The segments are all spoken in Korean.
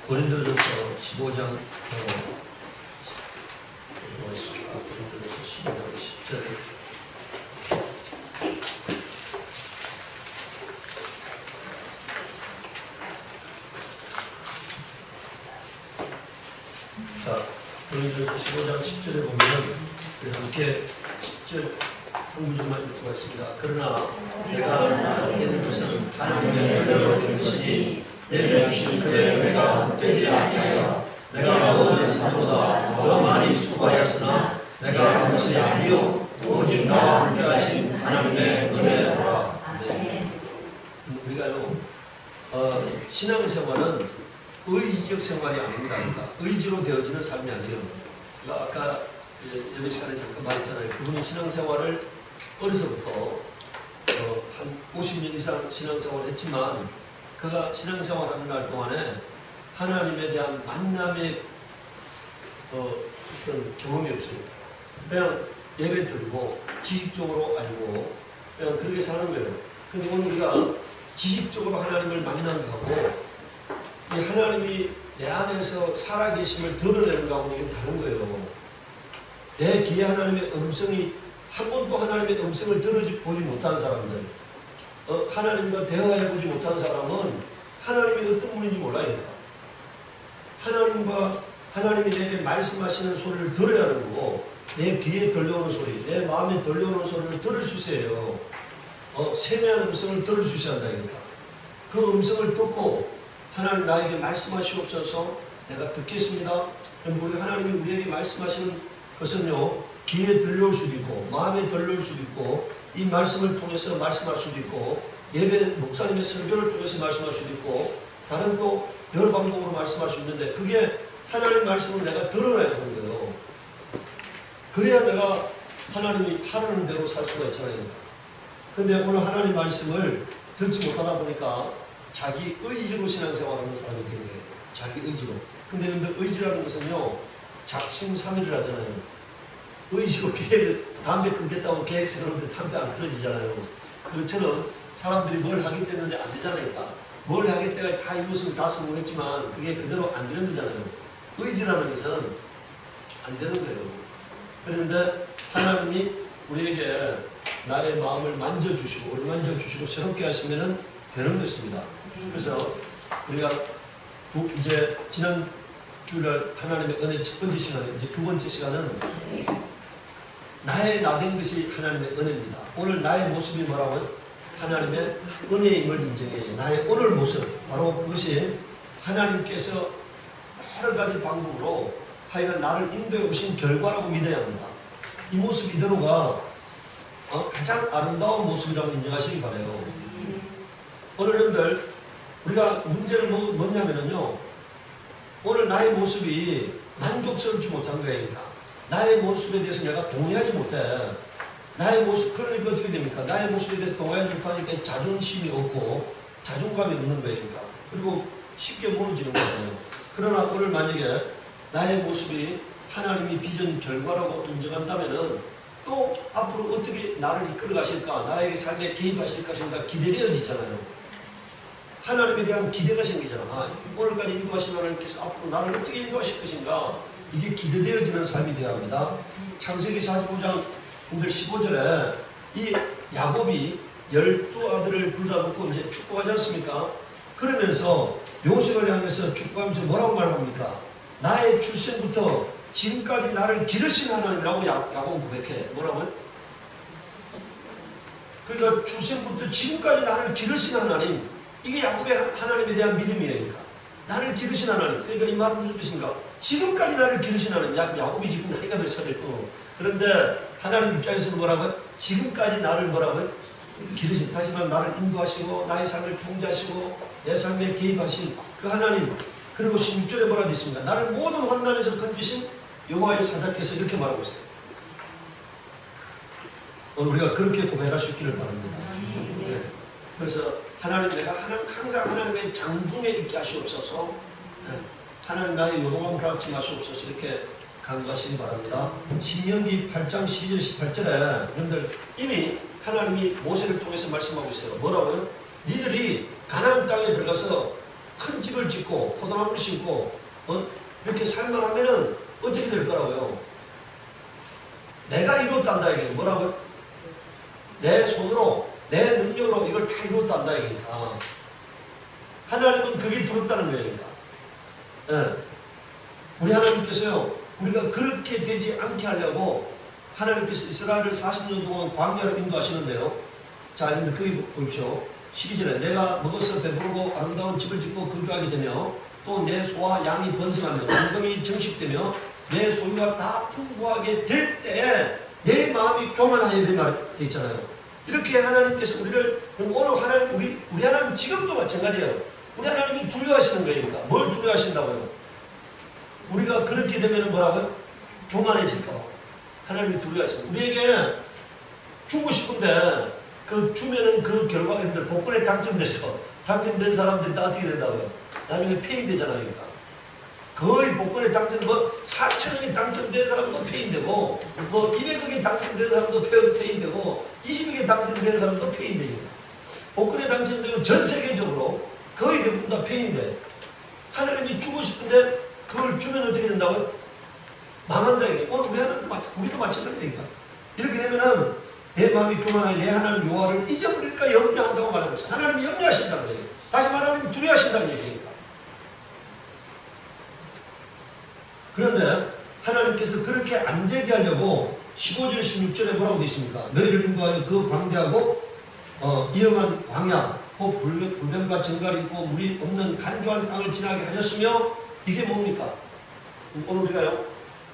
고린도전서 15장 보겠습니다. 고린도전서 15장 10절. 자, 고린도전서 15장 10절에 보면은 우리 함께 10절 한 구절만 읽고 있습니다. 그러나 내가 나된 것은 하나님의 은혜로 된 것이니 내게 주신 그의 은혜가 헛되지 아니하여 내가 모든 사람보다 더 많이 수고하였으나 내가 한 것이 아니요 오직 나와 함께 하신 하나님의 은혜라. 아멘. 우리가요 신앙생활은 의지적 생활이 아닙니다. 그러니까 의지로 되어지는 삶이 아니에요. 그러니까 아까 예배 시간에 잠깐 말했잖아요. 그분은 신앙생활을 어려서부터 한 50년 이상 신앙생활을 했지만 그가 신앙생활하는 날 동안에 하나님에 대한 만남의 어떤 경험이 없으니까 그냥 예배 드리고 지식적으로 알고 그냥 그렇게 사는 거예요. 근데 오늘 우리가 지식적으로 하나님을 만나고 이 하나님이 내 안에서 살아계심을 드러내는 거하고는 이건 다른 거예요. 내 귀에 하나님의 음성이 한 번도 하나님의 음성을 들어보지 못한 사람들, 하나님과 대화해보지 못한 사람은 하나님이 어떤 분인지 몰라요. 하나님이 내게 말씀하시는 소리를 들어야 하는 거고 내 귀에 들려오는 소리, 내 마음에 들려오는 소리를 들을 수 있어요. 세미한 음성을 들을 수 있어야 한다니까. 그 음성을 듣고 하나님 나에게 말씀하시옵소서 내가 듣겠습니다. 그럼 우리 하나님이 우리에게 말씀하시는 것은요 귀에 들려올 수도 있고 마음에 들려올 수도 있고 이 말씀을 통해서 말씀할 수도 있고 예배 목사님의 설교를 통해서 말씀할 수도 있고 다른 또 여러 방법으로 말씀할 수 있는데 그게 하나님 말씀을 내가 들어야 되는 거예요. 그래야 내가 하나님이 하라는 대로 살 수가 있잖아요. 근데 오늘 하나님 말씀을 듣지 못하다 보니까 자기 의지로 신앙생활하는 사람이 된 거예요. 자기 의지로. 근데 의지라는 것은요 작심삼일을 하잖아요. 의지로 담배 끊겠다고 계획 세우는데 담배 안 끊어지잖아요. 그것처럼 사람들이 뭘 하겠다는데 안 되잖아요. 뭘 하겠다가 다 이루었으면 다 성공했지만 그게 그대로 안 되는 거잖아요. 의지라는 것은 안 되는 거예요. 그런데 하나님이 우리에게 나의 마음을 만져주시고 어루만져주시고 새롭게 하시면 되는 것입니다. 그래서 우리가 이제 지난 주일 하나님의 은혜 첫 번째 시간에 이제 두 번째 시간은 나의 나된 것이 하나님의 은혜입니다. 오늘 나의 모습이 뭐라고요? 하나님의 은혜임을 인정해요. 나의 오늘 모습 바로 그것이 하나님께서 여러 가지 방법으로 하여간 나를 인도해 오신 결과라고 믿어야 합니다. 이 모습 이대로가 가장 아름다운 모습이라고 인정하시기 바라요. 오늘 여러분들 우리가 문제는 뭐냐면요 오늘 나의 모습이 만족스럽지 못한 거니까 나의 모습에 대해서 내가 동의하지 못해. 나의 모습 그러니까 어떻게 됩니까? 나의 모습에 대해서 동의하지 못하니까 자존심이 없고 자존감이 없는 거니까 그리고 쉽게 무너지는 거잖아요. 그러나 오늘 만약에 나의 모습이 하나님이 빚은 결과라고 인정한다면은 또 앞으로 어떻게 나를 이끌어 가실까 나에게 삶에 개입하실 것인가 기대되어지잖아요. 하나님에 대한 기대가 생기잖아. 오늘까지 인도하신 하나님께서 앞으로 나를 어떻게 인도하실 것인가 이게 기대되어지는 삶이 되어야 합니다. 창세기 45장 15절에 이 야곱이 12아들을 둘 다 놓고 이제 축복하지 않습니까? 그러면서 요셉을 향해서 축복하면서 뭐라고 말합니까? 나의 출생부터 지금까지 나를 기르신 하나님이라고 야곱은 고백해. 뭐라고요? 그러니까 출생부터 지금까지 나를 기르신 하나님 이게 야곱의 하나님에 대한 믿음이에요. 그러니까. 나를 기르신 하나님. 그러니까 이 말은 무슨 뜻인가? 지금까지 나를 기르신 하나님. 야곱이 지금 나이가 몇 살이에요? 그런데 하나님 입장에서는 뭐라고요? 지금까지 나를 뭐라고요? 기르신. 다시 말하면 나를 인도하시고 나의 삶을 통제하시고 내 삶에 개입하신 그 하나님. 그리고 16절에 뭐라 되어 있습니까? 나를 모든 환난에서 건지신 여호와의 사자께서 이렇게 말하고 있어요. 오늘 우리가 그렇게 고백할 수 있기를 바랍니다. 네. 그래서 하나님 내가 항상 하나님의 장중에 있게 하시옵소서. 네. 하나님 나의 요동함을 허락지 마시옵소서. 이렇게 간구하시기 바랍니다. 신명기 8장 12절 18절에 여러분들 이미 하나님이 모세를 통해서 말씀하고 있어요. 뭐라고요? 니들이 가나안 땅에 들어가서 큰 집을 짓고 포도나무를 심고 이렇게 살만 하면은 어떻게 될 거라고요? 내가 이루었단다 이게 뭐라고요? 내 손으로 내 능력으로 이걸 다 이루었단다 이니까 하나님은 그게 두렵다는 거니까. 예. 우리 하나님께서요 우리가 그렇게 되지 않게 하려고 하나님께서 이스라엘을 40년 동안 광야로 인도하시는데요. 자, 여러분들 거기 보십시오. 12절에 내가 먹어서 배부르고 아름다운 집을 짓고 거주하게 되며 또 내 소와 양이 번성하며 원금이 정식되며 내 소유가 다 풍부하게 될 때에 내 마음이 교만하여 이렇게 말되어 있잖아요. 이렇게 하나님께서 우리를 오늘 하나님 우리 하나님 지금도 마찬가지예요. 우리 하나님이 두려워하시는 거니까. 뭘 두려워하신다고요? 우리가 그렇게 되면 뭐라고요? 교만해질까봐 하나님이 두려워하시는 거예요. 우리에게 주고 싶은데 그 주면은 그 결과인들 복권에 당첨돼서 당첨된 사람들이 다 어떻게 된다고요? 나중에 폐인되잖아요. 그러니까. 거의 복권에 당첨 4천억이 당첨된 사람도 폐인되고 200억이 당첨된 사람도 폐인되고 20억이 당첨된 사람도 폐인되고 복권에 당첨되면 전 세계적으로 거의 대부분 다 폐인돼. 하나님이 주고 싶은데 그걸 주면 어떻게 된다고요? 망한다 이게. 오늘 우리도 마찬가지니까. 이렇게 되면은 내 마음이 교만하여 내 하나님 여호와를 잊어버릴까 염려한다고 말하고 있어요. 하나님이 염려하신다는 거예요. 다시 말하면 두려워하신다는 얘기니까. 그런데 하나님께서 그렇게 안 되게 하려고 15절 16절에 뭐라고 되어 있습니까? 너희를 인도하여 그 광대하고 위험한 광야 곧 불뱀과 정갈이 있고 물이 없는 간조한 땅을 지나게 하셨으며 이게 뭡니까? 오늘 우리가요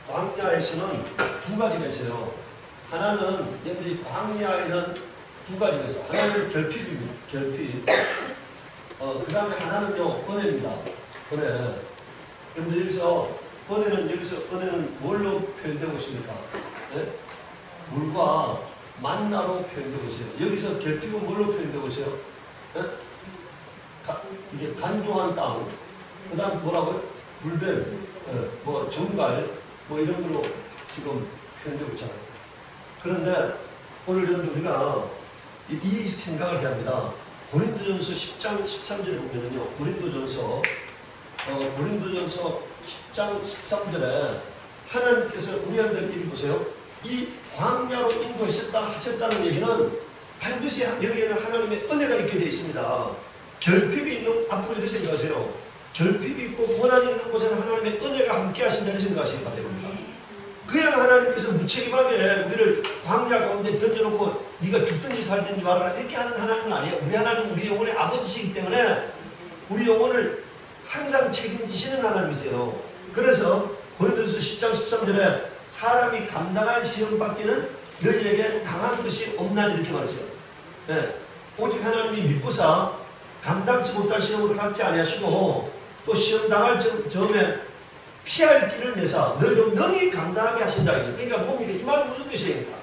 광야에서는 두 가지가 있어요. 하나는 여러분들이 광야에는 두 가지가 있어요. 하나는 결핍입니다. 결핍. 그 다음에 하나는요 은혜입니다. 은혜. 여러분들 여기서 은혜는 뭘로 표현되고 있습니까? 네? 물과 만나로 표현되고 있어요. 여기서 결핍은 뭘로 표현되고 있어요? 네? 이게 간조한 땅. 그 다음 뭐라고요? 불뱀, 정갈, 이런 걸로 지금 표현되고 있잖아요. 그런데 오늘 우리가 이 생각을 해야 합니다. 고린도전서 10장 13절에 보면은요, 고린도전서 10장 13절에 하나님께서 우리한테 읽어보세요. 이 광야로 인도하셨다는 얘기는 반드시 여기에는 하나님의 은혜가 있게 되어 있습니다. 결핍이 있는, 앞으로 이렇게 생각하세요. 결핍이 있고 고난이 있는 곳에는 하나님의 은혜가 함께 하신다는 생각하시기 바랍니다. 그냥 하나님께서 무책임하게 우리를 광야 가운데 던져놓고 네가 죽든지 살든지 말아라 이렇게 하는 하나님은 아니에요. 우리 하나님은 우리 영혼의 아버지시기 때문에 우리 영혼을 항상 책임지시는 하나님이세요. 그래서 고린도전서 10장 13절에 사람이 감당할 시험 받기는 너희에게 당한 것이 없나니 이렇게 말했어요. 네. 오직 하나님이 미쁘사 감당치 못할 시험을 허락지 아니하시고 또 시험 당할 점에 피할 길을 내사 너희로 능히 감당하게 하신다. 그러니까 뭡니까? 이 말은 무슨 뜻이니까?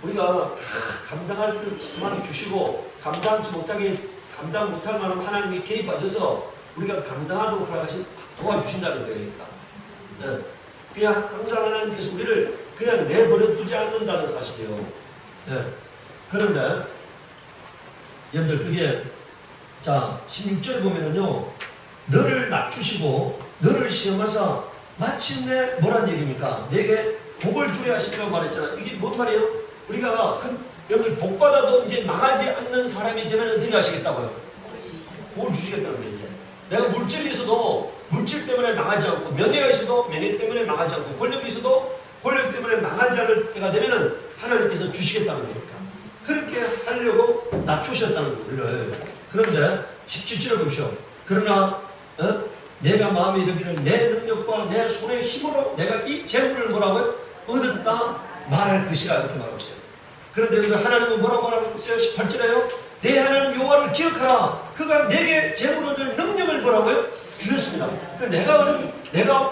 우리가 다 감당할 것만 주시고 감당치 못하게 감당 못할 만한 하나님이 개입하셔서 우리가 감당하도록 도와주신다는 거니까. 네. 그냥 항상 하나님께서 우리를 그냥 내버려 두지 않는다는 사실이에요. 네. 그런데 여러분들 그게 자 16절에 보면은요 너를 낮추시고 너를 시험하사 마침내 뭐란 얘기입니까? 내게 복을 주려 하시라고 말했잖아요. 이게 뭔 말이에요? 우리가 여러분 복 받아도 이제 망하지 않는 사람이 되면 어떻게 하시겠다고요? 복을 주시겠다는 거예요. 내가 물질이 있어도 물질 때문에 망하지 않고 명예가 있어도 명예 때문에 망하지 않고 권력이 있어도 권력 때문에 망하지 않을 때가 되면은 하나님께서 주시겠다는 거니까. 그렇게 하려고 낮추셨다는 거예요. 우리를. 그런데 17절에 보십시오. 그러나 내가 마음에 이르기를 내 능력과 내 손의 힘으로 내가 이 재물을 뭐라고요? 얻었다 말할 것이라 이렇게 말하고 있어요. 그런데 하나님은 뭐라고 말하고 있어요? 18절에요. 내 하나님 여호와를 기억하라. 그가 내게 재물 얻을 능력을 뭐라고요? 주셨습니다. 내가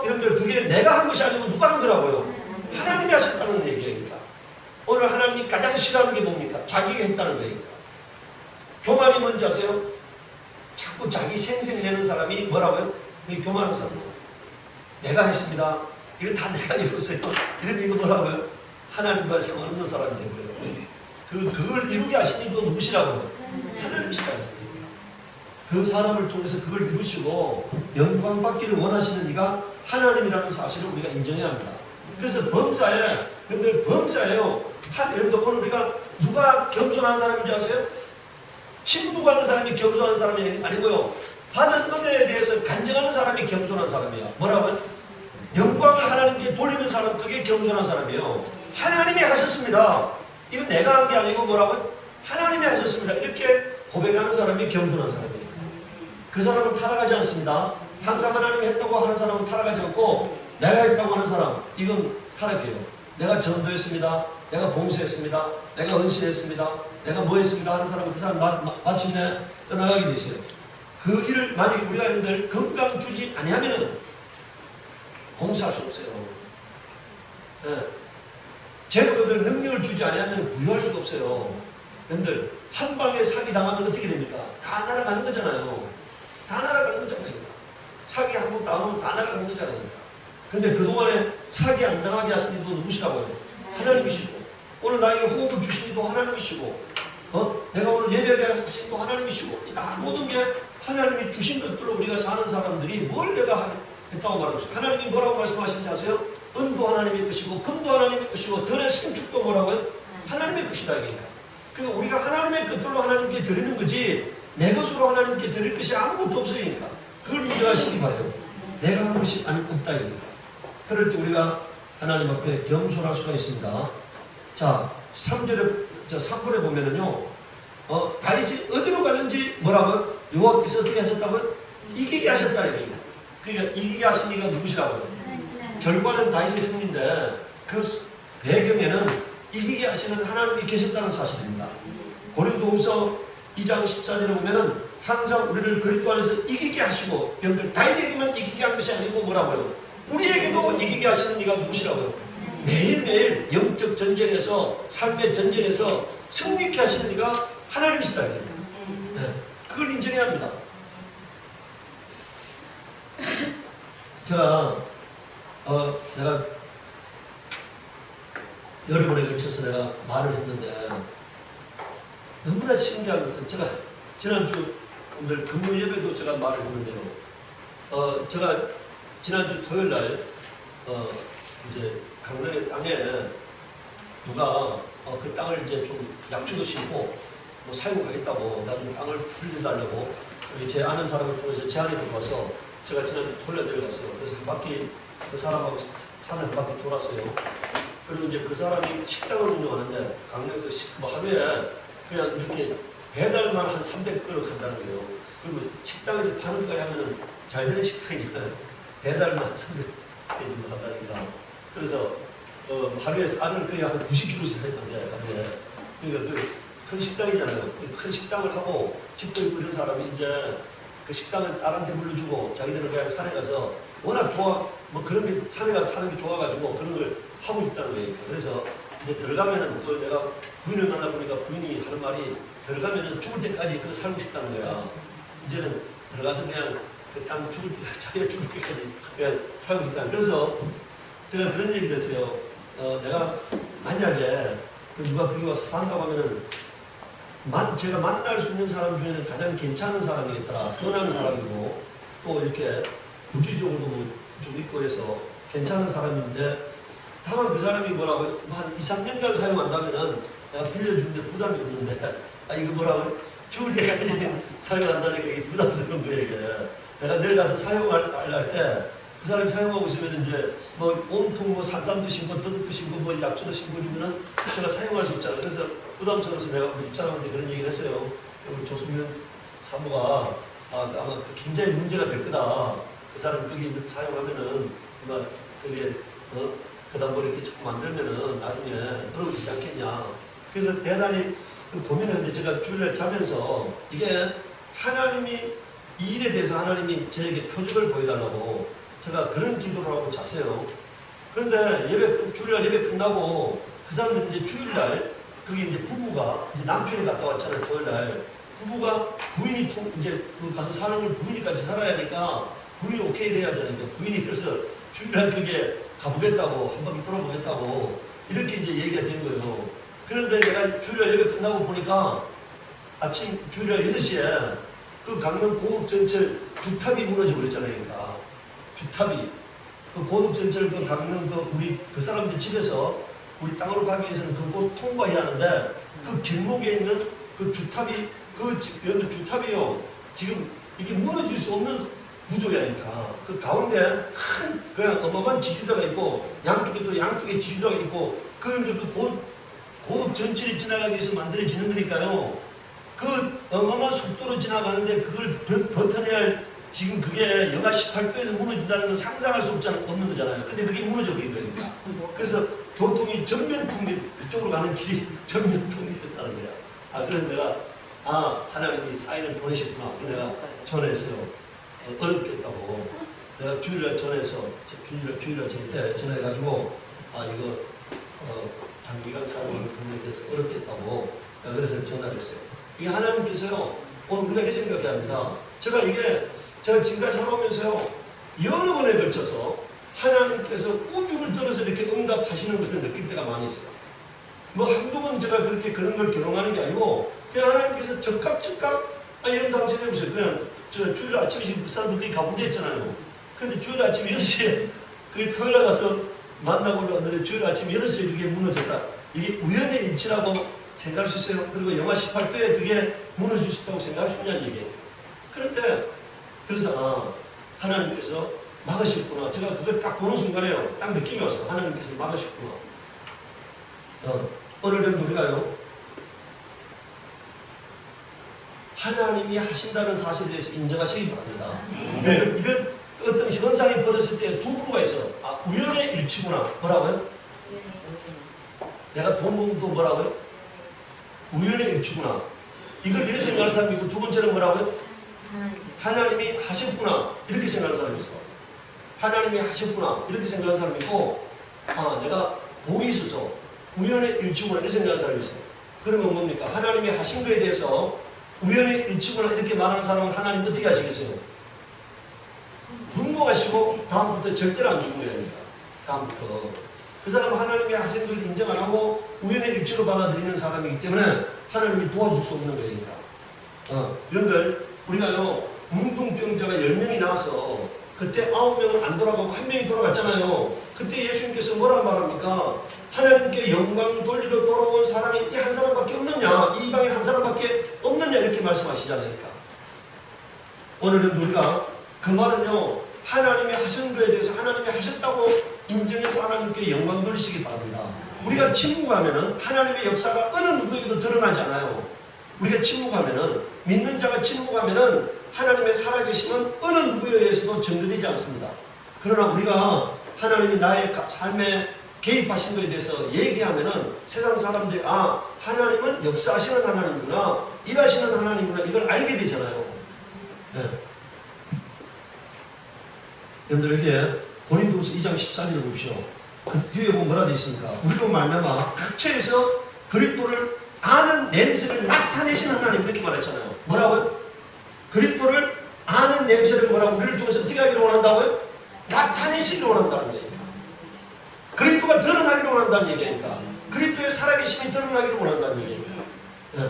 여러분들 그게 내가 한 것이 아니고 누가 한 거라고요? 하나님이 하셨다는 얘기니까. 오늘 하나님이 가장 싫어하는 게 뭡니까? 자기가 했다는 거니까. 교만이 뭔지 아세요? 자꾸 자기 생색내는 사람이 뭐라고요? 그게 교만한 사람이에요. 내가 했습니다. 이거 다 내가 이뤘어요. 이러면 이거 뭐라고요? 하나님과 상관없는 사람이 되고요. 그걸 이루게 하신 이도 누구시라고요? 하나님이시라는 거니까. 그 사람을 통해서 그걸 이루시고 영광 받기를 원하시는 이가 하나님이라는 사실을 우리가 인정해야 합니다. 그래서 범사에, 여러분들 범사예요. 여러분들 오늘 우리가 누가 겸손한 사람인지 아세요? 침묵하는 사람이 겸손한 사람이 아니고요. 받은 은혜에 대해서 간증하는 사람이 겸손한 사람이야. 뭐라고요? 영광을 하나님께 돌리는 사람, 그게 겸손한 사람이에요. 하나님이 하셨습니다. 이건 내가 한 게 아니고 뭐라고요? 하나님이 하셨습니다. 이렇게 고백하는 사람이 겸손한 사람이니까. 그 사람은 타락하지 않습니다. 항상 하나님이 했다고 하는 사람은 타락하지 않고 내가 했다고 하는 사람, 이건 타락이에요. 내가 전도했습니다. 내가 봉사했습니다. 내가 헌신했습니다. 내가 뭐 했습니다 하는 사람은 그 사람 마침내 떠나가게 되세요. 그 일을 만약에 우리가 여러분들 건강 주지 아니하면은 봉사할 수 없어요. 네. 제물들 능력을 주지 아니하면 부여할 수가 없어요. 여러분들 한 방에 사기 당하면 어떻게 됩니까? 다 날아가는 거잖아요. 다 날아가는 거잖아요. 사기 한 번 당하면 다 날아가는 거잖아요. 근데 그동안에 사기 안 당하게 하신 이도 누구시라고요? 하나님이시고, 오늘 나에게 호흡을 주신 이도 하나님이시고, 내가 오늘 예배하게 하신 이도 하나님이시고, 이 다 모든 게 하나님이 주신 것들로 우리가 사는 사람들이 뭘 내가 했다고 말하고 있어요. 하나님이 뭐라고 말씀하시는지 아세요? 은도 하나님의 것이고 금도 하나님의 것이고 들의 생축도 뭐라고요? 하나님의 것이다. 그러니까 우리가 하나님의 것들로 하나님께 드리는 거지 내 것으로 하나님께 드릴 것이 아무것도 없으니까 그걸 인정하시기 바라요. 내가 한 것이 없다. 그럴 때 우리가 하나님 앞에 겸손할 수가 있습니다. 자, 3번에 보면은요, 다윗이 어디로 가든지 뭐라고요? 여호와께서 어떻게 하셨다고요? 이기게 하셨다는 얘기예요. 그러니까 이기게 하신 이가 누구시라고요? 결과는 다윗의 승리인데 그 배경에는 이기게 하시는 하나님이 계셨다는 사실입니다. 고린도후서 2장 14절에 보면은 항상 우리를 그리스도 안에서 이기게 하시고, 여러분들 다윗에게만 이기게 한 것이 아니고 뭐라고요? 우리에게도 이기게 하시는 이가 누구시라고요? 매일매일 영적 전쟁에서, 삶의 전쟁에서 승리케 하시는 이가 하나님이시다. 네, 그걸 인정해야 합니다. 제가 내가 여러 번에 걸쳐서 내가 말을 했는데 너무나 신기한 것은, 제가 지난주 오늘 금요 예배도 제가 말을 했는데요. 제가 지난주 토요일 날 이제 강릉의 땅에 누가 그 땅을 이제 좀 약초도 심고 뭐 사용하겠다고 나 좀 땅을 풀려달라고 제 아는 사람을 통해서 제안이 들어와서 제가 지난주 토요일 날 내려갔어요. 그래서 한 바퀴 그 사람하고 산을 한 바퀴 돌았어요. 그리고 이제 그 사람이 식당을 운영하는데 강릉에서 뭐 하루에 그냥 이렇게 배달만 한 300그릇 한다는 거예요. 그러면 식당에서 파는 거에 하면은 잘 되는 식당이잖아요. 배달만 300그릇 정도 한다니까. 그래서 하루에 쌀을 거의 한 90kg씩 했는데 하루에. 그러니까 그 큰 식당이잖아요. 큰 식당을 하고 집도 있고 이런 사람이 이제 그 식당은 딸한테 물려주고 자기들은 그냥 산에 가서 워낙 뭐 그런 게 산에 가서 사는 게 좋아가지고 그런 걸 하고 있다는 거예요. 그래서 이제 들어가면은 내가 부인을 만나보니까 부인이 하는 말이 들어가면은 죽을 때까지 그거 살고 싶다는 거야. 이제는 들어가서 그냥 그 땅 죽을 때까지, 자기가 죽을 때까지 그냥 살고 싶다. 그래서 제가 그런 얘기를 했어요. 내가 만약에 누가 거기 와서 산다고 하면은 제가 만날 수 있는 사람 중에는 가장 괜찮은 사람이겠더라. 선한 사람이고 또 이렇게 물질적으로도 뭐 좀 있고 해서 괜찮은 사람인데, 다만 그 사람이 뭐라고요? 한 2, 3년간 사용한다면은 내가 빌려주는데 부담이 없는데, 이거 뭐라고요? 죽을 때까지 사용한다니까 이게 부담스러운 거예요, 이게. 내가 내려가서 사용할 때 그 사람이 사용하고 있으면 이제 뭐 온통 뭐 산삼도 심고 더덕도 심고 뭐 약초도 심고 이러면은 제가 사용할 수 없잖아요. 그래서 부담스러워서 내가 우리 집사람한테 그런 얘기를 했어요. 그리고 조수면 사모가 아마 굉장히 문제가 될 거다. 그 사람 거기 사용하면은 아마 그게 그다음 이렇게 자꾸 만들면은 나중에 어려우시지 않겠냐. 그래서 대단히 고민했는데 제가 주일날 자면서 이게 하나님이 이 일에 대해서 하나님이 저에게 표적을 보여달라고 제가 그런 기도를 하고 잤어요. 그런데 주일날 예배 끝나고 그 사람들이 이제 주일날 거기 이제 부부가 이제 남편이 갔다 왔잖아요. 토요일날 부부가 부인이 이제 가서 사는 걸 부인이 같이 살아야 하니까 부인이 오케이를 해야 되는데 부인이 그래서 주일날 그게 가보겠다고 한 바퀴 돌아보겠다고 이렇게 이제 얘기가 된 거예요. 그런데 내가 주일날 예배 끝나고 보니까 아침 주일날 8시에 그 강릉 고덕전철 주탑이 무너져 버렸잖아요. 그러니까 주탑이 그 고덕전철 그 강릉 그 우리 그 사람들 집에서 우리 땅으로 가기 위해서는 그곳 통과해야 하는데 그 길목에 있는 그 주탑이 여러분들 주탑이요 지금 이게 무너질 수 없는 구조야니까 그 가운데 큰 그냥 어마어마한 지주대가 있고 양쪽에 또 양쪽에 지주대가 있고 그 고속 전철이 지나가기 위해서 만들어지는 거니까요. 그 어마어마한 속도로 지나가는데 그걸 버텨내야 할 지금 그게 영하 18도에서 무너진다는 건 상상할 수 없는 거잖아요. 근데 그게 무너져 버린 거니까. 그래서 교통이 전면 통제 그쪽으로 가는 길이 전면 통제됐다는 거야. 그래서 내가 하나님이 사인을 보내셨구나. 내가 전했어요. 어렵겠다고 내가 주일날 전해서 주일날 전해가지고 이거 장기간 사람을 부모님께서 어렵겠다고 내가 그래서 전화를 했어요. 이게 하나님께서요 오늘 우리가 이렇게 생각해야 합니다. 제가 지금까지 살아오면서요 여러 번에 걸쳐서 하나님께서 우주를 들어서 이렇게 응답하시는 것을 느낄 때가 많이 있어요. 뭐 한두 번 제가 그렇게 그런 걸 경험하는 게 아니고 그냥 하나님께서 즉각 여러분도 한번 생각해보세요. 그냥 저 주일 아침에 지금 그 사람들끼리 가본데 했잖아요. 근데 주일 아침 6시에 그 토요일에 가서 만나고 올라왔는데 주일 아침 8시에 그게 무너졌다. 이게 우연의 일치라고 생각할 수 있어요. 그리고 영하 18도에 그게 무너질 수 있다고 생각할 수 있냐는 얘기예요. 그런데 그래서 하나님께서 막으셨구나. 제가 그걸 딱 보는 순간에요. 딱 느낌이 왔어요. 하나님께서 막으셨구나. 오늘 우리가요. 하나님이 하신다는 사실에 대해서 인정하시기 바랍니다. 이런 어떤 현상이 벌어질 때 두 부류가 있어. 우연의 일치구나. 뭐라고요? 내가 돈 모은 또 뭐라고요? 우연의 일치구나. 이걸 이렇게 생각하는 사람이 있고 두 번째는 뭐라고요? 하나님이 하셨구나. 이렇게 생각하는 사람이 있어. 하나님이 하셨구나. 이렇게 생각하는 사람이 있고 내가 복이 있어서 우연의 일치구나. 이렇게 생각하는 사람이 있어. 그러면 뭡니까? 하나님이 하신 거에 대해서 우연의 일치구나 이렇게 말하는 사람은 하나님 어떻게 하시겠어요? 분노하시고 다음부터 절대로 안 죽는 거예요. 다음부터 그 사람은 하나님이 하신 걸 인정 안 하고 우연의 일치로 받아들이는 사람이기 때문에 하나님이 도와줄 수 없는 거니까. 여러분들 우리가요 뭉둥병자가 10명이 나와서 그때 9명은 안 돌아가고 1명이 돌아갔잖아요. 그때 예수님께서 뭐라고 말합니까? 하나님께 영광 돌리러 돌아온 사람이 이 한 사람밖에 없느냐? 이 방에 한 사람밖에 없느냐? 이렇게 말씀하시잖아요. 오늘은 우리가 그 말은요 하나님이 하신 거에 대해서 하나님이 하셨다고 인정해서 하나님께 영광 돌리시기 바랍니다. 우리가 침묵하면은 하나님의 역사가 어느 누구에게도 드러나지 않아요. 우리가 침묵하면은 믿는 자가 침묵하면은 하나님의 살아계심은 어느 누구에 의해서도 증거되지 않습니다. 그러나 우리가 하나님이 나의 삶에 개입하신 것에 대해서 얘기하면은 세상 사람들이 하나님은 역사하시는 하나님이구나, 일하시는 하나님이구나 이걸 알게 되잖아요. 네. 여러분들에게 고린도후서 2장 14절을 보십시오. 그 뒤에 보면 뭐라 되어 있습니까? 우리로 말미암아 각처에서 그리스도를 아는 냄새를 나타내시는 하나님 이렇게 말했잖아요. 뭐라고요? 그리스도를 아는 냄새를 뭐라고 우리를 통해서 어떻게 하기를 원한다고요? 나타내시기를 원한다는 얘기니까. 그리스도가 드러나기를 원한다는 얘기니까. 그리스도의 살아계심이 드러나기를 원한다는 얘기니까. 네.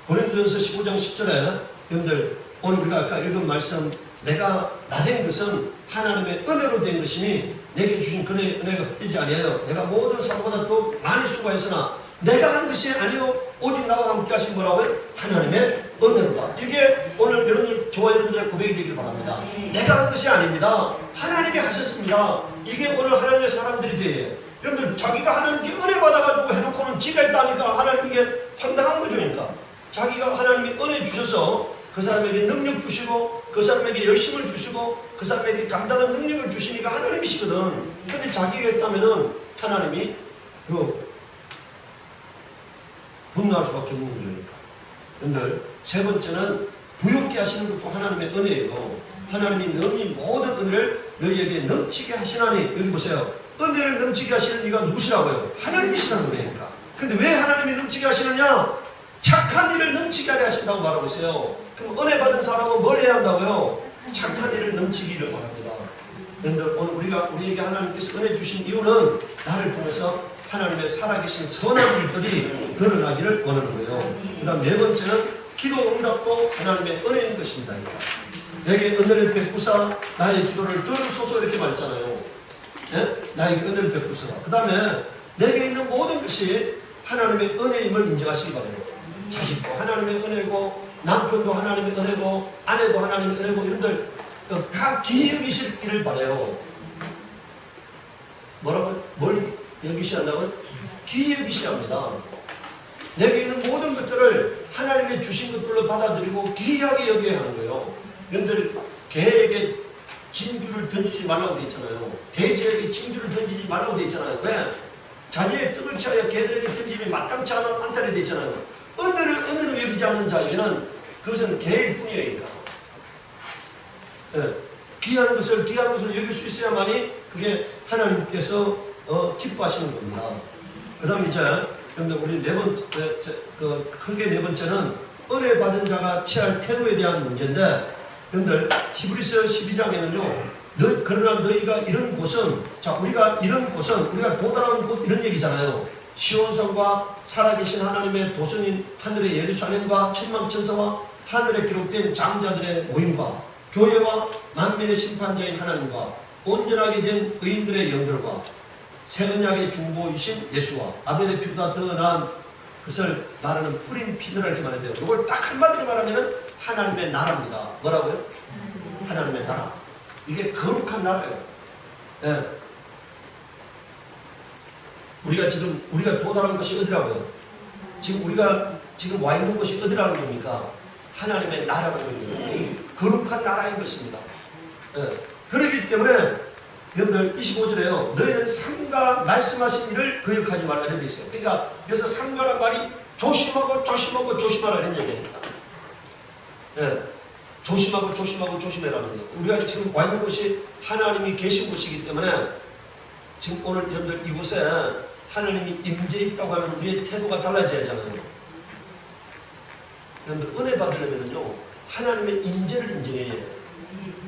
고린도전서 15장 10절에 여러분들 오늘 우리가 아까 읽은 말씀 내가 나된 것은 하나님의 은혜로 된 것이니 내게 주신 그의 은혜가 헛되지 아니하여 내가 모든 사람보다 더 많이 수고하였으나 내가 한 것이 아니요 오직 나와 함께 하신 뭐라고요? 하나님의 은혜로다. 이게 오늘 저와 여러분들의 고백이 되길 바랍니다. 내가 한 것이 아닙니다. 하나님이 하셨습니다. 이게 오늘 하나님의 사람들이 돼요. 여러분들 자기가 하나님께 은혜 받아가지고 해놓고는 지가 있다니까 하나님 이게 황당한 거죠. 그러니까 자기가 하나님이 은혜 주셔서 그 사람에게 능력 주시고 그 사람에게 열심을 주시고 그 사람에게 감당한 능력을 주시니까 하나님이시거든. 근데 자기가 있다면은 하나님이 분노할 수밖에 없는 거니까. 근데 세 번째는 부욕케 하시는 것도 하나님의 은혜예요. 하나님이 너희 모든 은혜를 너희에게 넘치게 하시나니 여기 보세요. 은혜를 넘치게 하시는 이가 누구시라고요? 하나님이시라는 거니까. 근데 왜 하나님이 넘치게 하시느냐? 착한 일을 넘치게 하려 하신다고 말하고 있어요. 그럼 은혜 받은 사람은 뭘 해야 한다고요? 착한 일을 넘치기를 바랍니다. 그런데 오늘 우리에게 하나님께서 은혜 주신 이유는 나를 통해서 하나님의 살아계신 선한 일들이 드러나기를 원하는 거예요. 그 다음 네 번째는 기도 응답도 하나님의 은혜인 것입니다. 내게 은혜를 베푸사 나의 기도를 들으소서 이렇게 말했잖아요. 예? 나에게 은혜를 베푸소서. 그 다음에 내게 있는 모든 것이 하나님의 은혜임을 인정하시기 바래요. 자식도 하나님의 은혜고 남편도 하나님의 은혜고 아내도 하나님의 은혜고 이런들 다 기히 여기시기를 바래요. 뭐라고? 뭘 여기셔야 한다고요? 기히 여기셔야 합니다. 내게 있는 모든 것들을 하나님의 주신 것들로 받아들이고 기이하게 여겨야 하는 거예요. 여러분들 개에게 진주를 던지지 말라고 돼 있잖아요. 돼지에게 진주를 던지지 말라고 돼 있잖아요. 왜? 자녀의 뜻을 취하여 개들에게 던지면 마땅치 않다는 돼 있잖아요. 은혜로 여기지 않는 자에게는 그것은 개일 뿐이에요. 네. 귀한 것을 여길 수 있어야만이 그게 하나님께서 기뻐하시는 겁니다. 그 다음에 이제 우리 네 번째, 크게 네 번째는 은혜 받은 자가 취할 태도에 대한 문제인데, 여러분들 히브리서 12장에는요 그러나 너희가 이런 곳은, 자 우리가 이런 곳은 우리가 도달한 곳 이런 얘기잖아요. 시온성과 살아계신 하나님의 도성인 하늘의 예루살렘과 천망천사와 하늘에 기록된 장자들의 모임과 교회와 만민의 심판자인 하나님과 온전하게 된 의인들의 영들과 새 언약의 중보이신 예수와 아벨의 피보다 더 나은 것을 말하는 뿌린 피느라 이렇게 말했는데요. 이걸 딱 한마디로 말하면 하나님의 나라입니다. 뭐라고요? 하나님의 나라. 이게 거룩한 나라예요. 예. 우리가 도달한 것이 어디라고요? 우리가 와 있는 곳이 어디라는 겁니까? 하나님의 나라라는 거예요. 거룩한 나라인 것입니다. 예. 그렇기 때문에 여러분들 25절에요. 너희는 삼가 말씀하신 일을 거역하지 말라 이렇게 있어요. 그러니까 여기서 삼가란 말이 조심하라 이런 얘기니까. 예. 조심하라는 거예요. 우리가 지금 와 있는 곳이 하나님이 계신 곳이기 때문에 지금 오늘 여러분들 이곳에 하나님이 임재해 있다고 하면 우리의 태도가 달라져야 하잖아요. 여러분들 은혜 받으려면요 하나님의 임재를 인정해야 해요.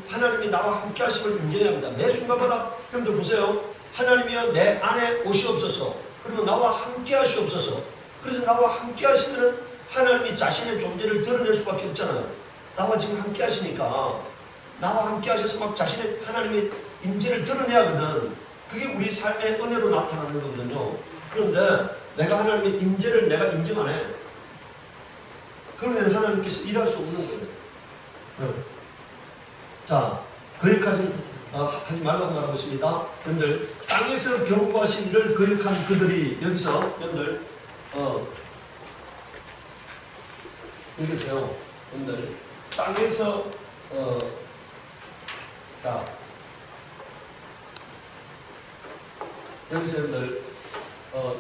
하나님이 나와 함께 하심을 인정해야 합니다. 매 순간마다 여러분들 보세요. 하나님이여 내 안에 오시옵소서. 그리고 나와 함께 하시옵소서. 그래서 나와 함께 하시면 하나님이 자신의 존재를 드러낼 수밖에 없잖아요. 나와 지금 함께 하시니까 나와 함께 하셔서 막 자신의 하나님의 임재를 드러내야 하거든. 그게 우리 삶의 은혜로 나타나는 거거든요. 그런데 내가 하나님의 임재를 내가 인정 안 해. 그러면 하나님께서 일할 수 없는 거예요. 네. 자, 거역하지 하지 말라고 말하고 있습니다. 여러분들 땅에서 경고하신 일을 거역한 그들이 여기서 여러분들 여기서요. 여러분들 땅에서 자 여기서 여러분들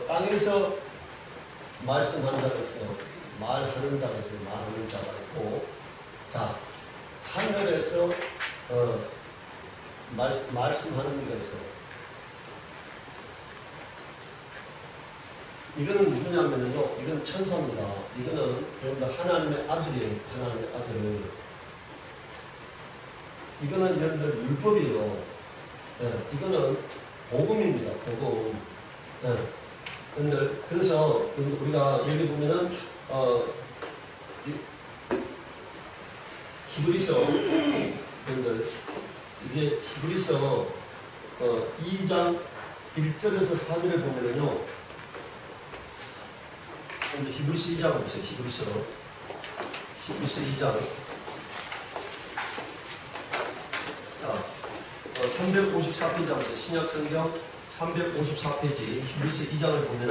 땅에서 말씀하는 자가 있어요. 말하는 자가 있어요. 말하는 자가 있고, 자 하늘에서 말씀하는 이가 있어요. 이거는 누구냐면요, 이건 천사입니다. 이거는 여러분들 하나님의 아들이에요. 하나님의 아들. 이거는 여러분들 율법이에요. 네, 이거는 복음입니다. 복음. 네. 여러분들 그래서 여러분들 우리가 여기 보면은 히브리서 여러분들 이게 히브리서 2장 1절에서 4절에 보면은요. 히브리서 2장 보세요. 히브리서 2장. 자, 354페이지 보세요. 신약 성경 354페이지 히브리서 2장을 보면은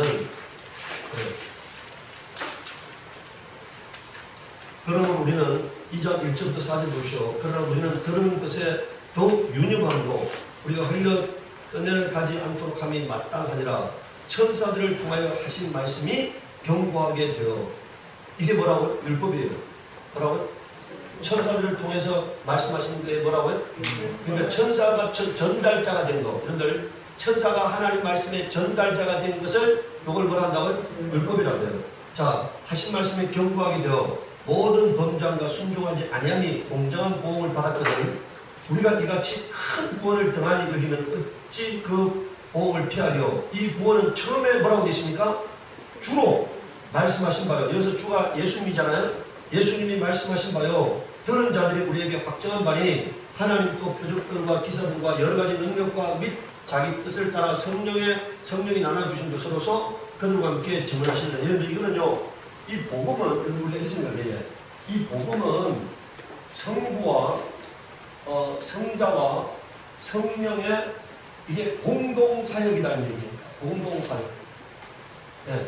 그러므로 우리는 2장 1절부터 4절 보시오. 그러나 우리는 그런 것에 더욱 유념함으로 우리가 흘려 떠내려가지 않도록 함이 마땅하니라. 천사들을 통하여 하신 말씀이 경고하게 되어. 이게 뭐라고요? 율법이에요. 뭐라고요? 천사들을 통해서 말씀하시는 게 뭐라고요? 그러니까 천사가 전달자가 된 거. 여러분들 천사가 하나님 말씀의 전달자가 된 것을 이걸 뭐라 한다고요? 율법이라고 해요. 자, 하신 말씀에 경고하게 되어 모든 범죄함과 순종하지 아니함이 공정한 보응을 받았거든. 우리가 이같이 큰 구원을 등한히 여기면 어찌 그 보응을 피하리요. 이 구원은 처음에 뭐라고 되어 있습니까? 주로 말씀하신 바요. 여기서 주가 예수님이잖아요. 예수님이 말씀하신 바요. 들은 자들이 우리에게 확정한 바니 하나님 또 표적들과 기사들과 여러 가지 능력과 및 자기 뜻을 따라 성령이 나눠주신 것으로서 그들과 함께 증언하시는. 여러분 이거는요. 이 복음은 여러분 우리가 이렇게 생각해요. 이 복음은 성부와 성자와 성령의 이게 공동사역이라는 얘기입니다. 공동사역. 네.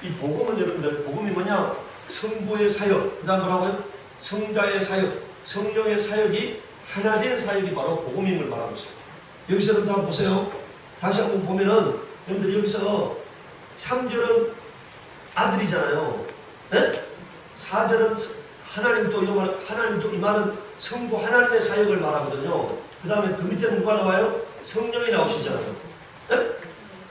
이 복음은 여러분들 복음이 뭐냐? 성부의 사역, 그 다음 뭐라고요? 성자의 사역, 성령의 사역이 하나 된 사역이 바로 복음임을 말하고 있습니다. 여기서 여러분들 한번 보세요. 다시 한번 보면은 여러분들 여기서 3절은 아들이잖아요. 네? 4절은 하나님도 이 말은 성부 하나님의 사역을 말하거든요. 그 다음에 그 밑에는 누가 나와요? 성령이 나오시잖아요. 네?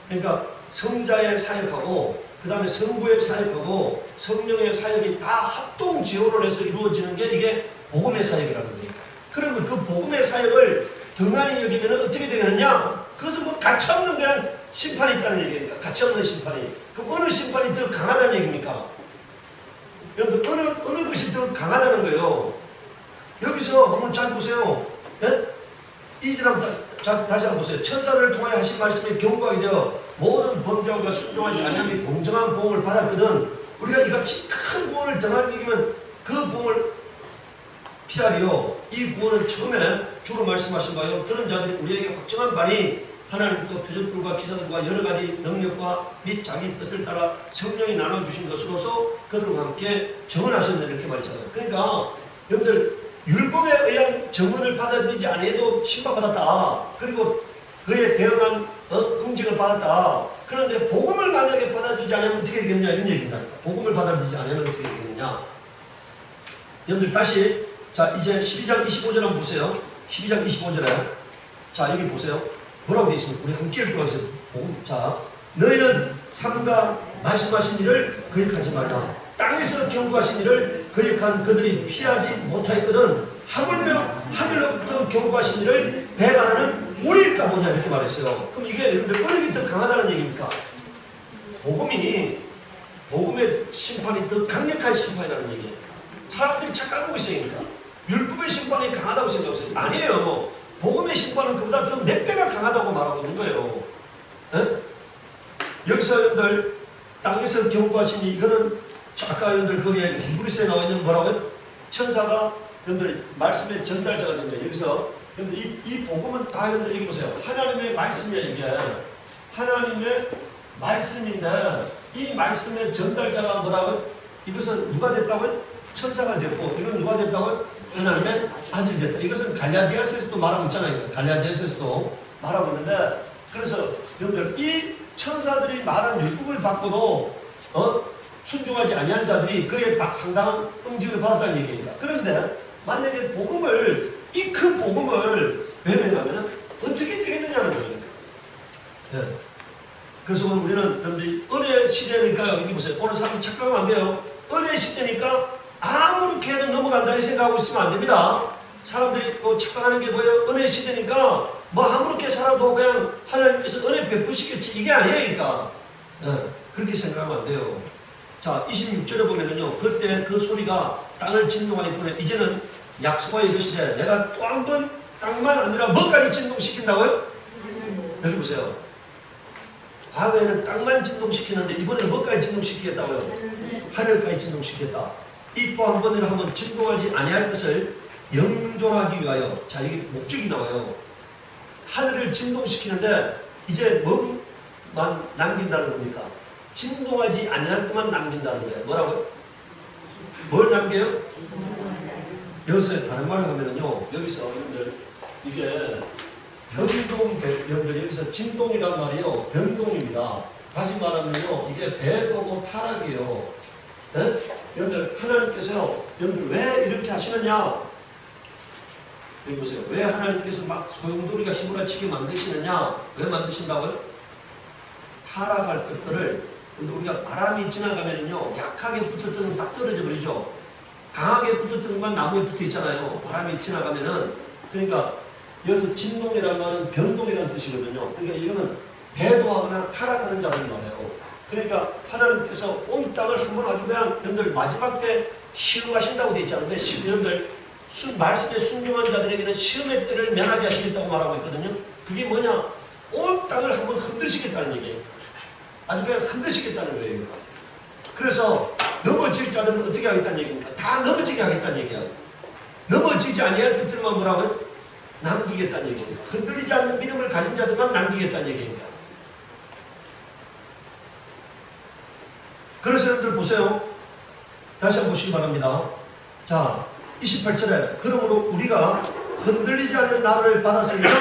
그러니까 성자의 사역하고 그 다음에 성부의 사역하고 성령의 사역이 다 합동 지원을 해서 이루어지는 게 이게 복음의 사역이라는 거예요. 그러면 그 복음의 사역을 등한히 여기면 어떻게 되겠느냐? 그것은 뭐 가차없는 그냥 심판이 있다는 얘기니까. 가차없는 심판이. 그럼 어느 심판이 더 강하다는 얘기입니까? 여러분들 어느 것이 더 강하다는 거예요. 여기서 한번 잘 보세요. 예? 이 절 다시 한번 보세요. 천사를 통하여 하신 말씀에 경고하게 되어 모든 범죄와 순종하지 아니하며 공정한 보응을 받았거든. 우리가 이같이 큰 구원을 당하게 되면 그 보응을 피하리요. 이 구원은 처음에 주로 말씀하신 바요. 들은 자들이 우리에게 확정한 바니 하나님도 표적들과 기사들과 여러 가지 능력과 및 자기 뜻을 따라 성령이 나눠주신 것으로서 그들과 함께 정언하셨네 이렇게 말했잖아요. 그러니까 여러분들 율법에 의한 정언을 받아들이지 아니해도 심판받았다. 그리고 그에 대응한 응징을 받았다. 그런데 복음을 만약에 받아들이지 않으면 어떻게 되겠느냐 이런 얘기입니다. 복음을 받아들이지 않으면 어떻게 되겠느냐. 여러분들 다시 자 이제 12장 25절 한번 보세요. 12장 25절에 자 여기 보세요. 뭐라고 되어 있습니까? 우리 함께 읽도록하세요. 복음. 자 너희는 삼가 말씀하신 일을 거역하지 말라. 땅에서 경고하신 일을 거역한 그들이 피하지 못하였거든 하물며 하늘로부터 경고하신 일을 배반하는 우리일까 보냐 이렇게 말했어요. 그럼 이게 여러분들 어느 게 더 강하다는 얘기입니까? 복음의 심판이 더 강력한 심판이라는 얘기예요. 사람들이 착각하고 있으니까 율법의 심판이 강하다고 생각하세요. 아니에요. 복음의 심판은 그보다 더 몇 배가 강하다고 말하고 있는 거예요. 에? 여기서 여러분들 땅에서 경고하신 이거는 아까 여러분들 거기에 히브리서에 나와 있는 뭐라고요? 천사가 여러분들 말씀의 전달자가 된 거예요. 여기서 여러분들 이 복음은 다 여러분들 여기 보세요. 하나님의 말씀이에요. 이게 하나님의 말씀인데 이 말씀의 전달자가 뭐라고요? 이것은 누가 됐다고요? 천사가 됐고 이건 누가 됐다고요? 하나님의 아들이 됐다. 이것은 갈라디아서에서도 말하고 있잖아요. 갈라디아서에서도 말하고 있는데 그래서 여러분들 이 천사들이 말한 율법을 받고도 순종하지 아니한 자들이 그에 딱 상당한 응징을 받았다는 얘기입니다. 그런데 만약에 이 큰 복음을 외면하면 어떻게 되겠느냐는 거예요. 네. 그래서 오늘 우리는 여러분들이 은혜 시대니까 여기 보세요. 오늘 사람이 착각하면 안 돼요. 은혜 시대니까 아무렇게 해도 넘어간다 이 생각하고 있으면 안 됩니다. 사람들이 착각하는 게 뭐예요? 은혜 시대니까 뭐 아무렇게 살아도 그냥 하나님께서 은혜 베푸시겠지 이게 아니니까 네. 그렇게 생각하면 안 돼요. 자 26절에 보면은요. 그때 그 소리가 땅을 진동하였구나. 이제는 약속하여 이르시되 내가 또 한 번 땅만 아니라 뭐까지 진동시킨다고요? 여기 보세요. 과거에는 땅만 진동시키는데 이번에는 뭐까지 진동시키겠다고요? 하늘까지 진동시키겠다. 이 또 한 번이라 하면 진동하지 아니할 것을 영존하기 위하여. 자 여기 목적이 나와요. 하늘을 진동시키는데 이제 뭐만 남긴다는 겁니까? 진동하지 아니할 것만 남긴다는 거예요. 뭐라고요? 뭘 남겨요? 여기서 다른 말로 하면은요. 여기서 여러분들 이게 여러분들 여기서 진동이란 말이요. 변동입니다. 다시 말하면요. 이게 배도고 타락이에요. 네? 여러분들 하나님께서요. 여러분들 왜 이렇게 하시느냐? 여기 보세요. 왜 하나님께서 막 소용돌이가 힘으로치게 만드시느냐? 왜 만드신다고요? 타락할 것들을 우리가 바람이 지나가면은요 약하게 붙었던 건 다 떨어져 버리죠. 강하게 붙었던 것만 나무에 붙어 있잖아요. 바람이 지나가면은. 그러니까 여기서 진동이라는 말은 변동이라는 뜻이거든요. 그러니까 이거는 배도하거나 타락하는 자들 말이에요. 그러니까 하나님께서 온 땅을 한번 아주 그냥 여러분들 마지막 때 시험하신다고 되어 있지 않은데 여러분들 말씀에 순종한 자들에게는 시험의 때를 면하게 하시겠다고 말하고 있거든요. 그게 뭐냐? 온 땅을 한번 흔드시겠다는 얘기예요. 아주 그냥 흔드시겠다는 거예요. 그래서 넘어질 자들은 어떻게 하겠다는 얘기입니까? 다 넘어지게 하겠다는 얘기야. 넘어지지 아니할 것들만 뭐라고요? 남기겠다는 얘기입니다. 흔들리지 않는 믿음을 가진 자들만 남기겠다는 얘기입니다. 그래서 여러분들 보세요. 다시 한번 보시기 바랍니다. 자, 28절에 그러므로 우리가 흔들리지 않는 나라를 받았으면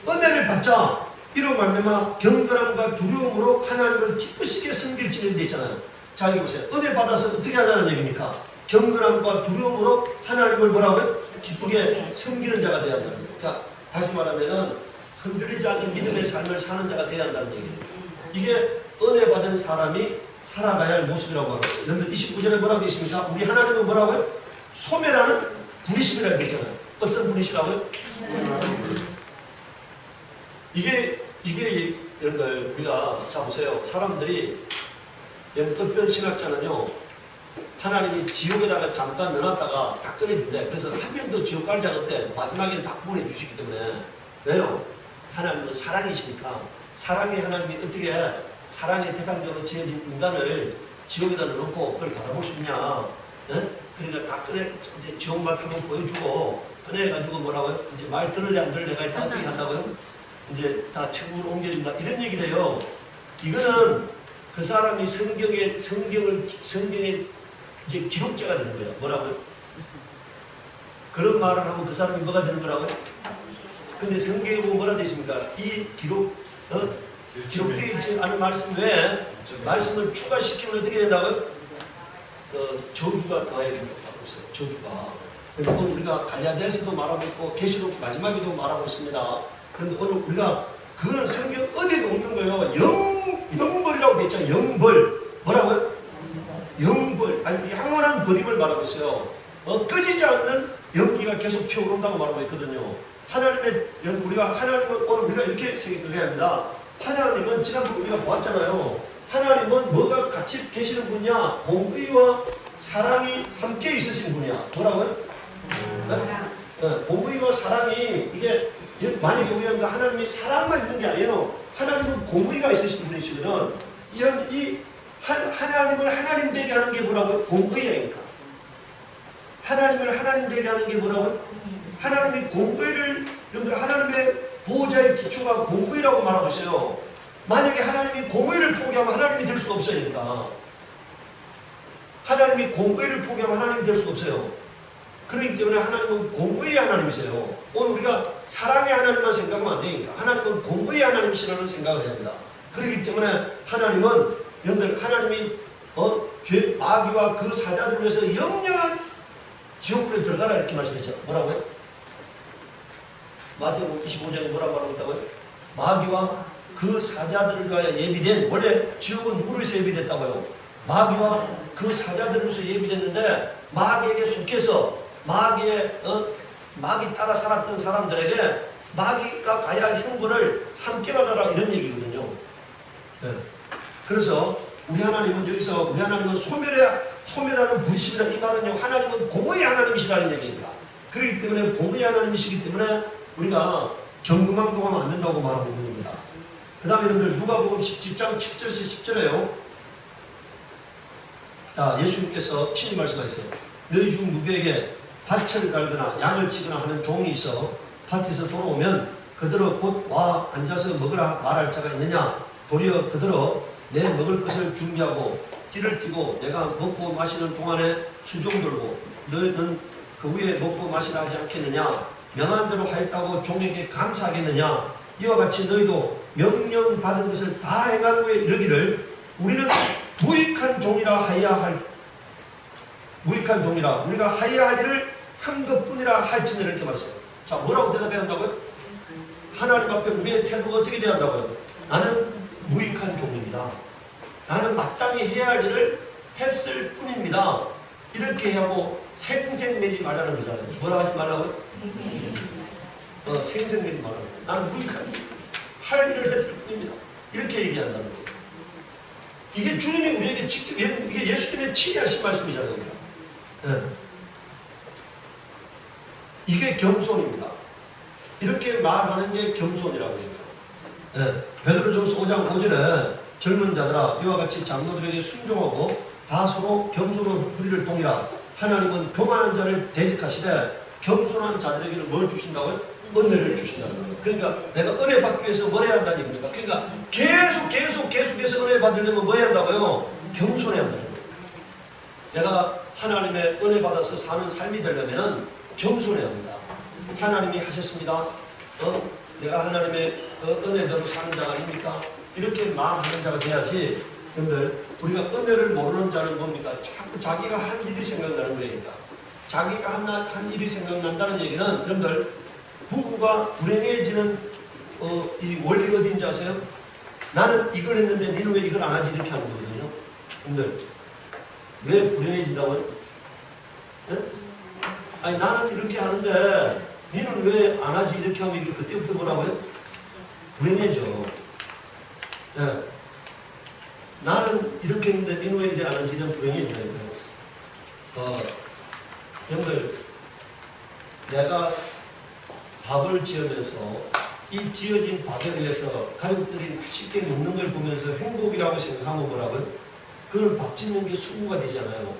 은혜를 받자. 이로 말미암아 경건함과 두려움으로 하나님을 기쁘시게 섬길지는 데 있잖아요. 자, 여기 보세요. 은혜 받아서 어떻게 하자는 얘기입니까? 경건함과 두려움으로 하나님을 뭐라고요? 기쁘게 섬기는 자가 되어야 한다는 거예요. 그러니까 다시 말하면은 흔들리지 않는 믿음의 삶을 사는 자가 되어야 한다는 얘기예요. 이게 은혜 받은 사람이 살아가야 할 모습이라고 하죠. 여러분들 29절에 뭐라고 되어 있습니까? 우리 하나님은 뭐라고요? 소멸하는 분이심이라고 되어 있잖아요. 어떤 분이시라고요? 이게 여러분들 우리가 자 보세요. 사람들이 어떤 신학자는요, 하나님이 지옥에다가 잠깐 넣어놨다가 다 꺼내준대. 그래서 한 명 더 지옥 갈 자가 때 마지막에는 다 구원해 주시기 때문에. 왜요? 하나님은 사랑이시니까. 사랑의 하나님이 어떻게 사랑의 대상적으로 지어진 인간을 지옥에다 넣어놓고 그걸 바라볼 수 있냐? 예? 그러니까 다 꺼내, 이제 지옥만 한번 보여주고 꺼내가지고 뭐라고요? 이제 말 들을래 안 들을래 가 다 어떻게 한다고요? 이제 다 천국으로 옮겨준다. 이런 얘기를 해요. 이거는 그 사람이 성경의 이제 기록자가 되는 거예요. 뭐라고요? 그런 말을 하면 그 사람이 뭐가 되는 거라고요? 근데 성경에 보면 뭐라 되어 있습니까? 이 기록되어 있지 않은 말씀 외에 말씀을 추가시키면 어떻게 된다고요? 저주가 더해진다고 하고 있어요. 저주가. 오늘 우리가 갈라디아서도 말하고 있고 계시록 마지막에도 말하고 있습니다. 그런데 오늘 우리가 그거는 성경 어디에도 없는 거예요. 영벌이라고 되어 있잖아요. 영벌. 뭐라고요? 영벌. 아니 영원한 버림을 말하고 있어요. 꺼지지 않는 연기가 계속 피어오른다고 말하고 있거든요. 하나님은 오늘 우리가 이렇게 생각해야 합니다. 하나님은 지난번에 우리가 보았잖아요. 하나님은 뭐가 같이 계시는 분이냐? 공의와 사랑이 함께 있으신 분이야. 뭐라고요? 공의와 사랑이 이게 만약에 우리가 하나님이 사랑만 있는 게 아니에요. 하나님은 공의가 있으신 분이시거든. 이 하나님을 하나님 되게 하는 게 뭐라고요? 공의니까. 하나님을 하나님 되게 하는 게 뭐라고요? 하나님이 공의를, 여러분들 하나님의 보호자의 기초가 공의라고 말하고 있어요. 만약에 하나님이 공의를 포기하면 하나님이 될 수가 없으니까. 하나님이 공의를 포기하면 하나님이 될 수가 없어요. 그렇기 때문에 하나님은 공의의 하나님이세요. 오늘 우리가 사랑의 하나님만 생각하면 안 되니까 하나님은 공의의 하나님이시라는 생각을 해야 합니다. 그렇기 때문에 하나님은 여러분들 하나님이 마귀와 그 사자들을 위해서 영영한 지옥불에 들어가라 이렇게 말씀했죠. 뭐라고요? 마태복음 25장에 뭐라고 말하고 있다고요? 마귀와 그 사자들을 위하여 예비된, 원래 지옥은 누구로 해서 예비됐다고요? 마귀와 그 사자들을 위해서 예비됐는데 마귀에게 속해서 마귀 따라 살았던 사람들에게 마귀가 가야 할 형벌을 함께 받아라 이런 얘기거든요. 네. 그래서 우리 하나님은 여기서 우리 하나님은 소멸하는 불신이라 이 말은요, 하나님은 공의의 하나님이시라는 얘기입니다. 그렇기 때문에 공의의 하나님이시기 때문에 우리가 경금망동하면 안 된다고 말하고 있는 겁니다. 그 다음에 여러분들 누가복음 17장 7절에서 10절에요. 자, 예수님께서 친히 말씀하셨어요. 너희 중 누구에게 밭을 갈거나 양을 치거나 하는 종이 있어 밭에서 돌아오면 그대로 곧 와 앉아서 먹으라 말할 자가 있느냐? 도리어 그대로 내 먹을 것을 준비하고 띠를 띠고 내가 먹고 마시는 동안에 수종 들고 너희는 그 후에 먹고 마시라 하지 않겠느냐? 명한 대로 하였다고 종에게 감사하겠느냐? 이와 같이 너희도 명령받은 것을 다 행한 후에 이르기를 우리는 무익한 종이라 우리가 하여야 할 일을 한 것뿐이라 할지는 이렇게 말했어요. 자, 뭐라고 대답해야 한다고요? 하나님 앞에 우리의 태도가 어떻게 돼야 한다고요? 나는 무익한 종입니다. 나는 마땅히 해야 할 일을 했을 뿐입니다. 이렇게 하고 생색내지 말라는 거잖아요. 뭐라 하지 말라고요? 생색내지 말라고. 나는 무익한 종. 할 일을 했을 뿐입니다. 이렇게 얘기한다는 거예요. 이게 주님이 우리에게 직접, 이게 예수님의 친히하신 말씀이잖아요. 예. 이게 겸손입니다. 이렇게 말하는 게 겸손이라고 합니다. 예. 베드로전서 5장 5절에 젊은 자들아 이와 같이 장로들에게 순종하고 다 서로 겸손한 허리를 동이라. 하나님은 교만한 자를 대적하시되 겸손한 자들에게는 뭘 주신다고요? 은혜를 주신다는 거예요. 그러니까 내가 은혜 받기 위해서 뭘 해야 한다는 얘기입니까? 그러니까 계속해서 은혜 받으려면 뭐 해야 한다고요? 겸손해야 한다는 거예요. 내가 하나님의 은혜 받아서 사는 삶이 되려면 겸손해야 합니다. 하나님이 하셨습니다. 내가 하나님의 은혜대로 사는 자가 아닙니까? 이렇게 말하는 자가 돼야지. 여러분들 우리가 은혜를 모르는 자는 뭡니까? 자꾸 자기가 한 일이 생각나는 거니까. 자기가 한 일이 생각난다는 얘기는 여러분들 부부가 불행해지는 이 원리가 어디인지 아세요? 나는 이걸 했는데 너는 왜 이걸 안 하지? 이렇게 하는 거거든요. 여러분들 왜 불행해진다고요? 네? 아니 나는 이렇게 하는데 너는 왜 안 하지? 이렇게 하면 이게 그때부터 뭐라고요? 불행해져. 네. 나는 이렇게 했는데 너는 왜 이래 안 하지? 이런 불행해져요. 여러분들 내가 밥을 지으면서 이 지어진 밥에 의해서 가족들이 맛있게 먹는 걸 보면서 행복이라고 생각하면 뭐라고요? 그건 밥 짓는 게 수고가 되잖아요.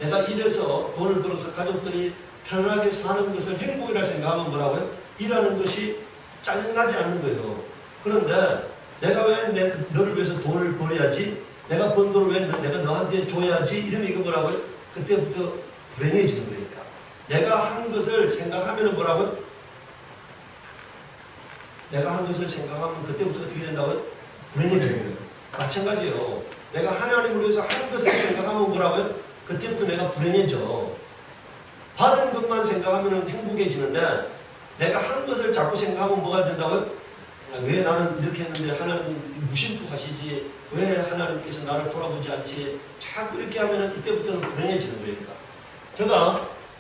내가 일해서 돈을 벌어서 가족들이 편안하게 사는 것을 행복이라 생각하면 뭐라고요? 일하는 것이 짜증나지 않는 거예요. 그런데 내가 왜 너를 위해서 돈을 벌어야지? 내가 번 돈을 왜 내가 너한테 줘야지? 이러면 이거 뭐라고요? 그때부터 불행해지는 거니까. 내가 한 것을 생각하면 뭐라고요? 내가 한 것을 생각하면 그때부터 어떻게 된다고요? 불행해지는 거예요. 마찬가지예요. 내가 하나님을 위해서 한 것을 생각하면 뭐라고요? 그때부터 내가 불행해져. 받은 것만 생각하면 행복해지는데 내가 한 것을 자꾸 생각하면 뭐가 된다고요? 왜 나는 이렇게 했는데 하나님은 무심도 하시지? 왜 하나님께서 나를 돌아보지 않지? 자꾸 이렇게 하면 이때부터는 불행해지는 거니까.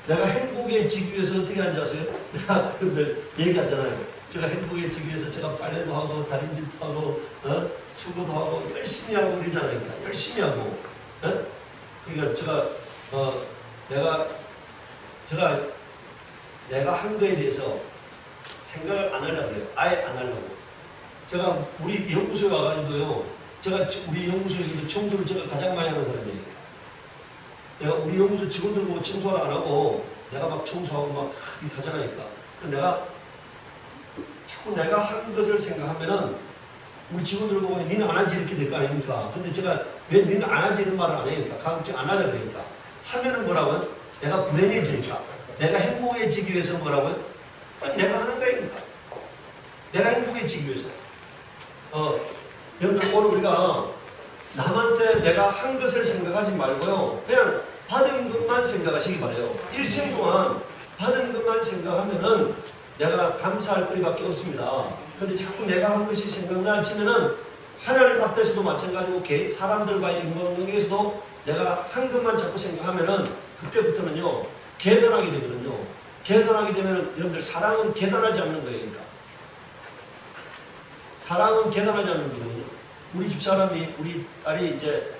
내가 행복해지기 위해서 어떻게 하는지 아세요? 내가 여러분들 얘기하잖아요. 제가 행복해지기 위해서 제가 빨래도 하고 다림질도 하고 수고도 하고 열심히 하고 그러잖아요. 그러니까 열심히 하고. 그러니까 내가 한 거에 대해서 생각을 안 하려고 그래요. 아예 안 하려고. 제가 우리 연구소에 와가지고요. 제가 우리 연구소에서 청소를 제가 가장 많이 하는 사람이니까. 내가 우리 연구소 직원들 보고 청소를 안 하고 내가 막 청소하고 막 이렇게 하잖아니까. 자꾸 내가 한 것을 생각하면은 우리 직원들 보고 니는 안 하지 이렇게 될 거 아닙니까? 근데 제가 왜 니는 안 하지 이런 말을 안 하니까 가급적 안 하려고 그러니까 하면은 뭐라고요? 내가 불행해지니까 내가 행복해지기 위해서 뭐라고요? 내가 하는 거니까 내가 행복해지기 위해서 여러분들 오늘 우리가 남한테 내가 한 것을 생각하지 말고요 그냥 받은 것만 생각하시기 바래요. 일생 동안 받은 것만 생각하면은 내가 감사할 거리밖에 없습니다. 근데 자꾸 내가 한 것이 생각나지면은 하나님 앞에서도 마찬가지고 사람들과의 인간관계에서도 내가 한 것만 자꾸 생각하면은 그때부터는요 계산하게 되거든요. 계산하게 되면은 여러분들 사랑은 계산하지 않는 거예요. 그러니까 사랑은 계산하지 않는 거거든요. 우리 집사람이 우리 딸이 이제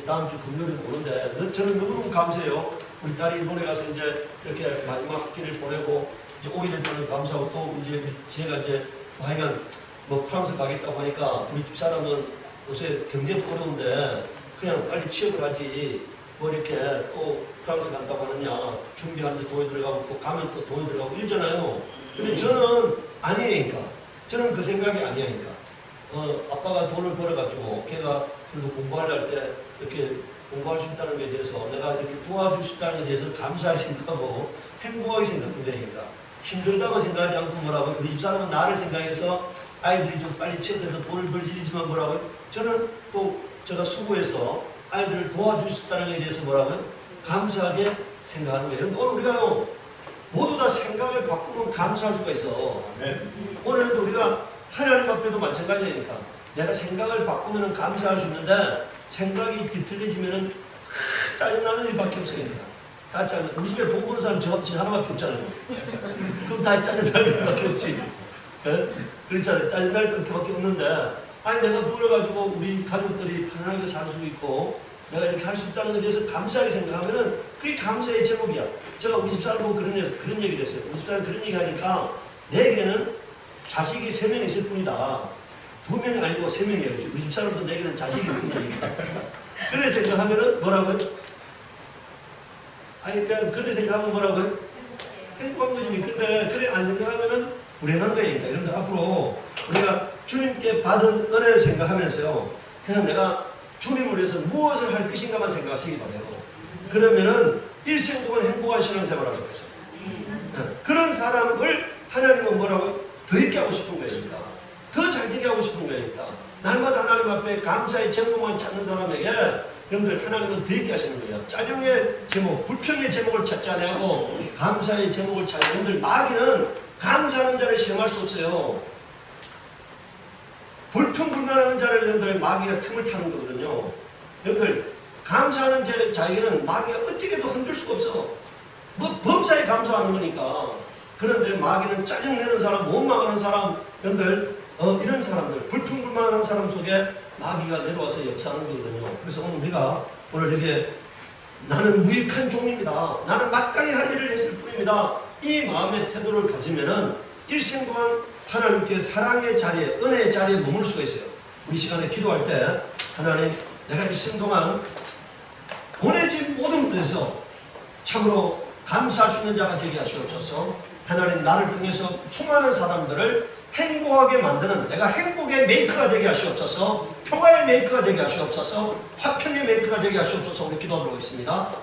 다음 주 금요일에 오는데 저는 너무너무 감사해요. 우리 딸이 일본에 가서 이제 이렇게 마지막 학기를 보내고 이제 오게 됐다는 감사하고 또 이제 제가 이제 하여간 뭐 프랑스 가겠다고 하니까 우리 집사람은 요새 경제도 어려운데 그냥 빨리 취업을 하지 뭐 이렇게 또 프랑스 간다고 하느냐 준비하는데 돈이 들어가고 또 가면 또 돈이 들어가고 이러잖아요. 근데 저는 아니니까 저는 그 생각이 아니니까 아빠가 돈을 벌어가지고 걔가 그래도 공부하려 할 때 이렇게 공부할 수 있다는 것에 대해서 내가 이렇게 도와줄 수 있다는 것에 대해서 감사하게 생각하고 행복하게 생각한다니까 힘들다고 생각하지 않고 뭐라고 우리 집사람은 나를 생각해서 아이들이 좀 빨리 취업해서 돈을 벌 일이지만 뭐라고요? 저는 또 제가 수고해서 아이들을 도와줄 수 있다는 것에 대해서 뭐라고요? 감사하게 생각하는 거예요. 오늘 우리가요 모두 다 생각을 바꾸면 감사할 수가 있어. 오늘도 우리가 하나님 앞에도 마찬가지니까 내가 생각을 바꾸면 감사할 수 있는데 생각이 뒤틀려지면 짜증나는 일밖에 없으니까 우리 집에 돈 버는 사람 저 하나밖에 없잖아요. 그럼 다 짜증날 일밖에 없지. 그렇잖아요. 짜증날 일밖에 없는데 아니 내가 누워가지고 우리 가족들이 편안하게 살 수 있고 내가 이렇게 할 수 있다는 것에 대해서 감사하게 생각하면은 그게 감사의 제목이야. 제가 우리 집사람 보고 그런 얘기를 했어요. 우리 집사람 그런 얘기 하니까 내게는 자식이 3명 있을 뿐이다. 2명이 아니고 3명이에요. 우리 집사람도 내게는 자식이 뿐이니까. 그래 생각하면은 뭐라고요? 아니 그러니까 그래 생각하면 뭐라고요? 행복한 거지. 근데 그래 안 생각하면은 불행한 거니까. 여러분들 앞으로 우리가 주님께 받은 은혜 생각하면서요. 그냥 내가 주님을 위해서 무엇을 할 것인가만 생각하시기 바라요. 그러면은 일생 동안 행복한 신앙생활을 할 수가 있어요. 그런 사람을 하나님은 뭐라고요? 더 있게 하고 싶은 거니까. 더 잘 되게 하고 싶은 거니까. 날마다 하나님 앞에 감사의 제목만 찾는 사람에게 여러분들 하나님은 더 있게 하시는 거예요. 짜증의 제목, 불평의 제목을 찾지 아니하고 감사의 제목을 찾는 여러분들 마귀는 감사하는 자를 시험할 수 없어요. 불평불만하는 자를 여러분들 마귀가 틈을 타는 거거든요. 여러분들 감사하는 자에게는 마귀가 어떻게도 흔들 수가 없어. 뭐 범사에 감사하는 거니까. 그런데 마귀는 짜증내는 사람, 원망하는 사람, 여러분들 이런 사람들, 불평불만하는 사람 속에 마귀가 내려와서 역사하는 거거든요. 그래서 오늘 우리가 오늘 이렇게 나는 무익한 종입니다. 나는 마땅히 할 일을 했을 뿐입니다. 이 마음의 태도를 가지면은 일생 동안 하나님께 사랑의 자리에, 은혜의 자리에 머물 수가 있어요. 우리 시간에 기도할 때 하나님 내가 일생 동안 보내진 모든 분에서 참으로 감사할 수 있는 자가 되게 하시옵소서. 하나님 나를 통해서 수많은 사람들을 행복하게 만드는 내가 행복의 메이커가 되게 하시옵소서. 평화의 메이커가 되게 하시옵소서. 화평의 메이커가 되게 하시옵소서. 우리 기도하도록 하겠습니다.